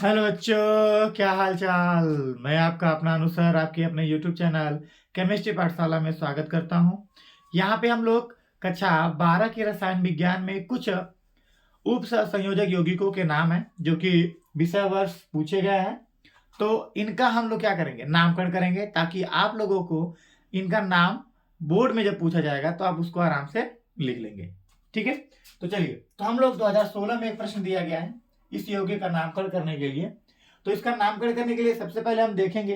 Hello बच्चों, क्या हाल चाल। मैं आपका अपना अनुसर आपके अपने YouTube चैनल केमिस्ट्री पाठशाला में स्वागत करता हूं। यहाँ पे हम लोग कक्षा 12 के रसायन विज्ञान में कुछ उप संयोजक यौगिकों के नाम हैं जो कि विषय वर्ष पूछे गए हैं। तो इनका हम लोग क्या करेंगे, नामकरण करेंगे, ताकि आप लोगों को इनका नाम बोर्ड में जब पूछा जाएगा तो आप उसको आराम से लिख लेंगे। ठीक है, तो चलिए, तो हम लोग 2016 में एक प्रश्न दिया गया है इस यौगिक का नामकरण करने के लिए। तो इसका नामकरण करने के लिए सबसे पहले हम देखेंगे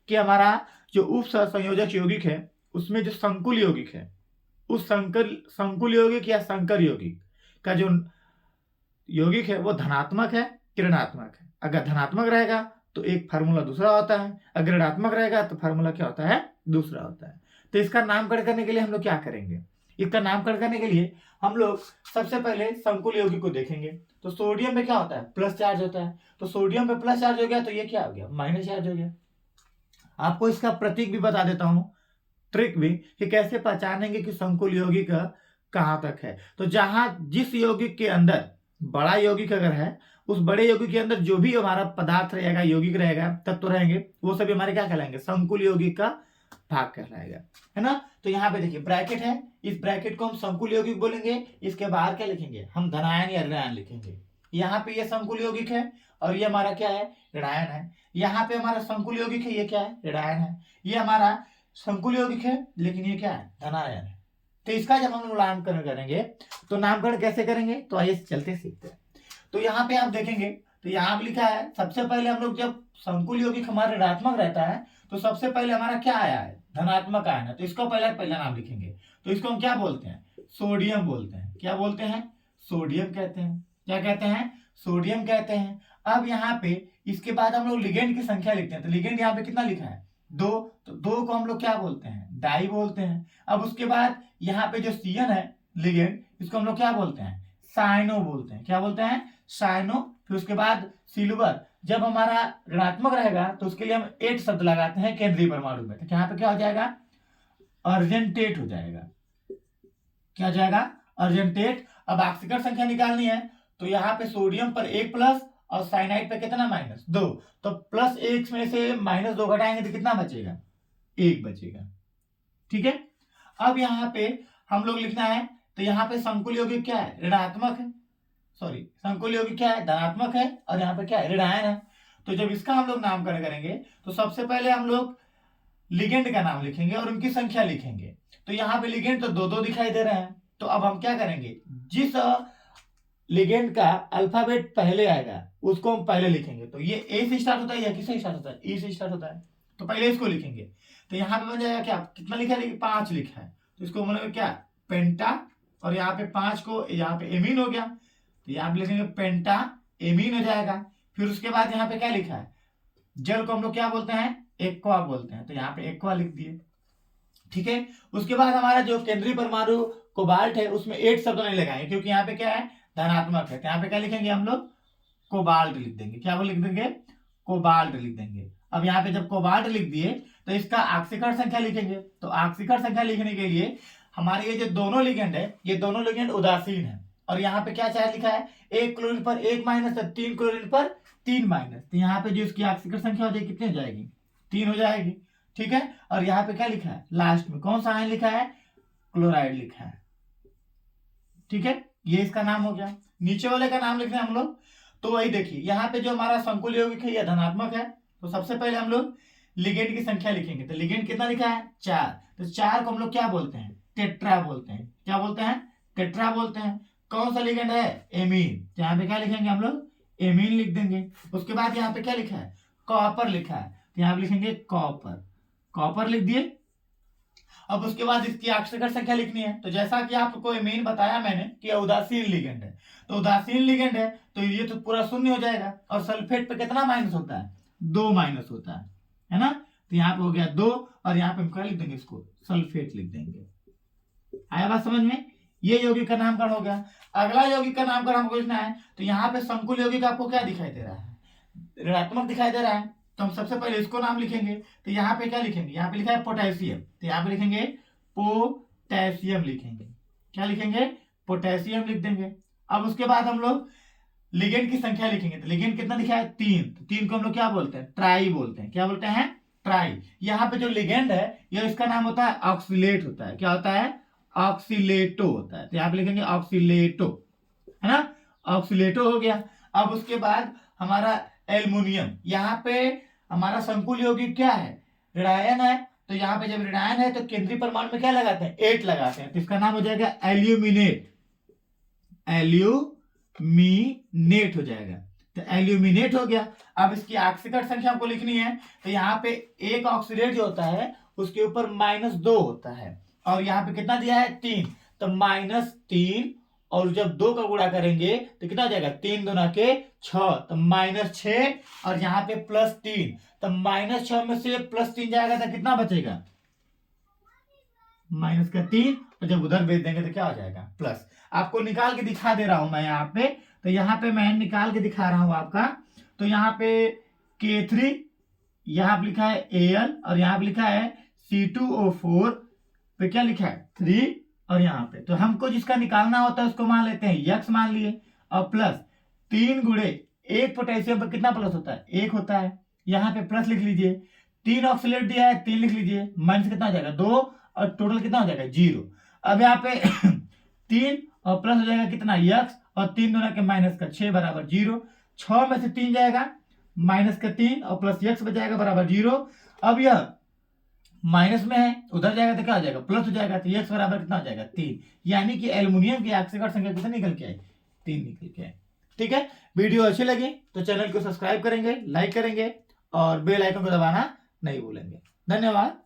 कि हमारा जो उप संयोजक यौगिक है उसमें जो संकुल यौगिक है, उस संकुल यौगिक या संकर यौगिक का जो यौगिक है वो धनात्मक है कि ऋणात्मक है। अगर धनात्मक रहेगा तो एक फार्मूला दूसरा होता है, अगर ऋणात्मक रहेगा तो फार्मूला क्या होता है, दूसरा होता है। तो इसका नामकरण करने के लिए हम लोग क्या करेंगे, इसका नामकरण करने के लिए हम लोग सबसे पहले संकुल यौगिक को देखेंगे। तो सोडियम में क्या होता है, प्लस चार्ज होता है। तो सोडियम पे प्लस चार्ज हो गया तो ये क्या हो गया, माइनस चार्ज हो गया। आपको इसका प्रतीक भी बता देता हूं, ट्रिक भी, कि कैसे पहचानेंगे कि संकुल यौगिक कहां तक है। तो जहां जिस यौगिक के अंदर बड़ा यौगिक अगर है, उस बड़े यौगिक के अंदर जो भी हमारा पदार्थ रहेगा, यौगिक रहेगा, तत्व रहेंगे, वो सभी हमारे क्या कहलाएंगे, संकुल यौगिक का भाग कहलाएगा, है ना। तो यहाँ पे देखिए ब्रैकेट है, इस ब्रैकेट को हम संकुल यौगिक बोलेंगे। इसके बाहर क्या लिखेंगे, हम धनायन या ऋणायन लिखेंगे। यहाँ पे ये संकुल यौगिक है और ये हमारा क्या है, ऋणायन है। यहाँ पे हमारा संकुल यौगिक है, ये क्या है, ऋणायन है। ये हमारा संकुल यौगिक है, लेकिन ये क्या है, धनायन है। तो इसका जब हम लोग नामकरण करेंगे तो नामकरण कैसे करेंगे, तो आइए चलते सीखते हैं। तो यहाँ पे आप देखेंगे तो यहाँ पे लिखा है, सबसे पहले हम लोग जब संकुल यौगिक हमारा ऋणात्मक रहता है तो सबसे पहले हमारा क्या आया है, धनात्मक आया है। तो इसको पहला नाम लिखेंगे। तो इसको हम क्या बोलते हैं, सोडियम बोलते हैं। क्या बोलते हैं, सोडियम कहते हैं। क्या कहते हैं, सोडियम कहते हैं। अब यहाँ पे इसके बाद हम लोग लिगेंड की संख्या लिखते हैं। तो लिगेंड यहाँ पे कितना लिखा है, दो। तो दो को हम लोग क्या बोलते हैं, डाई बोलते हैं। अब उसके बाद यहाँ पे जो सीएन है लिगेंड, इसको हम लोग क्या बोलते हैं, साइनो बोलते हैं। क्या बोलते हैं, साइनो। फिर उसके बाद सिल्वर, जब हमारा ऋणात्मक रहेगा तो उसके लिए हम एट शब्द लगाते हैं केंद्रीय परमाणु में। तो यहाँ पे क्या हो जाएगा, अर्जेंटेट हो जाएगा। क्या हो जाएगा, अर्जेंटेट। अब ऑक्सीकरण संख्या निकालनी है। तो यहाँ पे सोडियम पर एक प्लस और साइनाइड पे कितना, माइनस दो। तो प्लस एक में से माइनस दो घटाएंगे तो कितना बचेगा, एक बचेगा। ठीक है। अब यहाँ पे हम लोग लिखना है। तो यहाँ पे संकुल यौगिक क्या है, ऋणात्मक है, सॉरी संकुल यौगिक क्या है, धनात्मक है, और यहाँ पे क्या है, ऋणायन है। तो जब इसका हम लोग नामकरण करेंगे तो सबसे पहले हम लोग लिगेंड का नाम लिखेंगे और उनकी संख्या लिखेंगे। तो यहाँ पे लिगेंड तो दो दो दिखाई दे रहे हैं। तो अब हम क्या करेंगे, जिस लिगेंड का अल्फाबेट पहले आएगा उसको हम पहले लिखेंगे। तो ये ए से स्टार्ट होता है या किससे स्टार्ट होता है, ई से स्टार्ट होता है। तो पहले इसको लिखेंगे। तो यहाँ पे बन जाएगा क्या, कितना लिखा है, 5 लिखा है। तो इसको बोलेंगे क्या, पेंटा। और यहाँ पे 5 को यहाँ पे एमीन हो गया। तो यहाँ पे लिखेंगे पेंटा एमीन हो जाएगा। फिर उसके बाद यहाँ पे क्या लिखा है, जल को हम लोग क्या बोलते हैं, एक्वा बोलते हैं। तो यहाँ पे एक्वा लिख दिए। ठीक है। उसके बाद हमारा जो केंद्रीय परमाणु कोबाल्ट है उसमें 8 शब्द नहीं लगाएंगे, क्योंकि यहाँ पे क्या है, धनात्मक है। तो यहाँ पे क्या लिखेंगे हम लोग, कोबाल्ट लिख देंगे। क्या वो लिख देंगे, कोबाल्ट लिख देंगे। अब यहाँ पे जब कोबाल्ट लिख दिए तो इसका ऑक्सीकरण संख्या लिखेंगे। तो ऑक्सीकरण संख्या लिखने के लिए हमारे ये जो दोनों लिगेंड है, ये दोनों लिगेंड उदासीन है। और यहाँ पे क्या चार्ज लिखा है, एक क्लोरीन पर एक माइनस, 3 क्लोरीन पर 3 माइनस। तो यहाँ पे जो इसकी ऑक्सीकरण संख्या हो जाएगी, कितनी हो जाएगी, 3 हो जाएगी। ठीक है। और यहाँ पे क्या लिखा है, लास्ट में कौन सा आयन लिखा है, क्लोराइड लिखा है। ठीक है, ये इसका नाम हो गया। नीचे वाले का नाम लिख रहे हैं हम लोग। तो वही देखिए, यहाँ पे जो हमारा संकुल यौगिक है यह धनात्मक है। तो सबसे पहले हम लोग लिगेंड की संख्या लिखेंगे। तो लिगेंड कितना लिखा है, 4। तो 4 को हम लोग क्या बोलते हैं, टेट्रा बोलते हैं। क्या बोलते हैं, टेट्रा बोलते हैं। कौन सा लिगेंड है, एमीन। तो यहाँ पे क्या लिखेंगे हम लोग, एमीन लिख देंगे। उसके बाद यहाँ पे क्या लिखा है, कॉपर लिखा है। तो यहाँ पे लिखेंगे कॉपर, कॉपर लिख दिए। अब उसके बाद इसकी ऑक्सीकरण संख्या लिखनी है। तो जैसा कि आपको एमीन बताया मैंने कि उदासीन लिगेंड है। तो उदासीन लिगेंड है तो ये तो पूरा शून्य हो जाएगा। और सल्फेट पे कितना माइनस होता है, 2 माइनस होता है ना। तो यहाँ पे हो गया 2, और यहाँ पे हम क्या लिख देंगे, इसको सल्फेट लिख देंगे। आया बात समझ में, ये यौगिक का नामकरण हो गया। अगला यौगिक का नामकरण हमको लिखना है। तो यहाँ पे संकुल यौगिक आपको क्या दिखाई दे रहा है, ऋणात्मक दिखाई दे रहा है। तो हम सबसे पहले इसको नाम लिखेंगे। तो यहाँ पे क्या लिखेंगे, यहाँ पे लिखा है पोटेशियम। तो यहाँ पे लिखेंगे पोटेशियम लिखेंगे। क्या लिखेंगे, पोटेशियम लिख देंगे। अब उसके बाद हम लोग लिगेंड की संख्या लिखेंगे तो लिगेंड कितना दिखा है 3, तो 3 को हम लोग क्या बोलते हैं, ट्राई बोलते हैं। क्या बोलते हैं, ट्राई। यहाँ पे जो लिगेंड है ये इसका नाम होता है ऑक्सीलेट होता है। क्या होता है, ऑक्सीलेटो होता है। तो यहाँ पे लिखेंगे ऑक्सीलेटो, है ना, ऑक्सीलेटो हो गया। अब उसके बाद हमारा एल्युमिनियम, यहाँ पे हमारा संकुल यौगिक क्या है, ऋणायन है। तो यहाँ पे जब ऋणायन है तो केंद्रीय परमाणु में क्या लगाते हैं, 8 लगाते हैं, तो इसका नाम हो जाएगा एल्यूमिनेट। एल्यूमिनेट हो जाएगा, तो एल्यूमिनेट हो गया। अब इसकी ऑक्सीकरण संख्या हमको लिखनी है, तो यहाँ पे एक ऑक्सीडेट जो होता है उसके ऊपर -2 होता है, और यहाँ पे कितना दिया है 3, तो -3, और जब 2 का गुणा करेंगे तो कितना हो जाएगा, 3 दूना के 6, तो -6, और यहाँ पे +3, तो -6 में से +3 जाएगा तो कितना बचेगा, -3, और जब उधर भेज देंगे तो क्या हो जाएगा, प्लस। आपको निकाल के दिखा दे रहा हूं मैं यहाँ पे, तो यहाँ पे मैं निकाल के दिखा रहा हूं आपका। तो यहाँ पे K3, यहाँ पे लिखा है Al, और यहाँ पे लिखा है C2O4 पे क्या लिखा है 3, और यहाँ पे तो हमको जिसका निकालना होता है उसको मान लेते हैं x मान लिए, और प्लस 3 गुणे 1 पोटेशियम पर कितना प्लस होता है, 1 होता है, यहाँ पे प्लस लिख लीजिए। 3 ऑक्सीलेट दिया है, 3 लिख लीजिए, माइनस कितना हो जाएगा 2, और टोटल कितना हो जाएगा 0। अब यहाँ पे 3 और प्लस हो जाएगा कितना x, और 3 दूना के -6 बराबर 0। 6 में से 3 जाएगा, -3 और प्लस x बचाएगा बराबर 0। अब यह माइनस में है, उधर जाएगा तो क्या हो जाएगा, प्लस हो जाएगा, तो x बराबर कितना हो जाएगा 3। यानी कि एल्युमिनियम की ऑक्सीकरण संख्या कितना निकल के आई, 3 निकल के आई। ठीक है, वीडियो अच्छी लगी तो चैनल को सब्सक्राइब करेंगे, लाइक करेंगे, और बेल आइकन को दबाना नहीं भूलेंगे। धन्यवाद।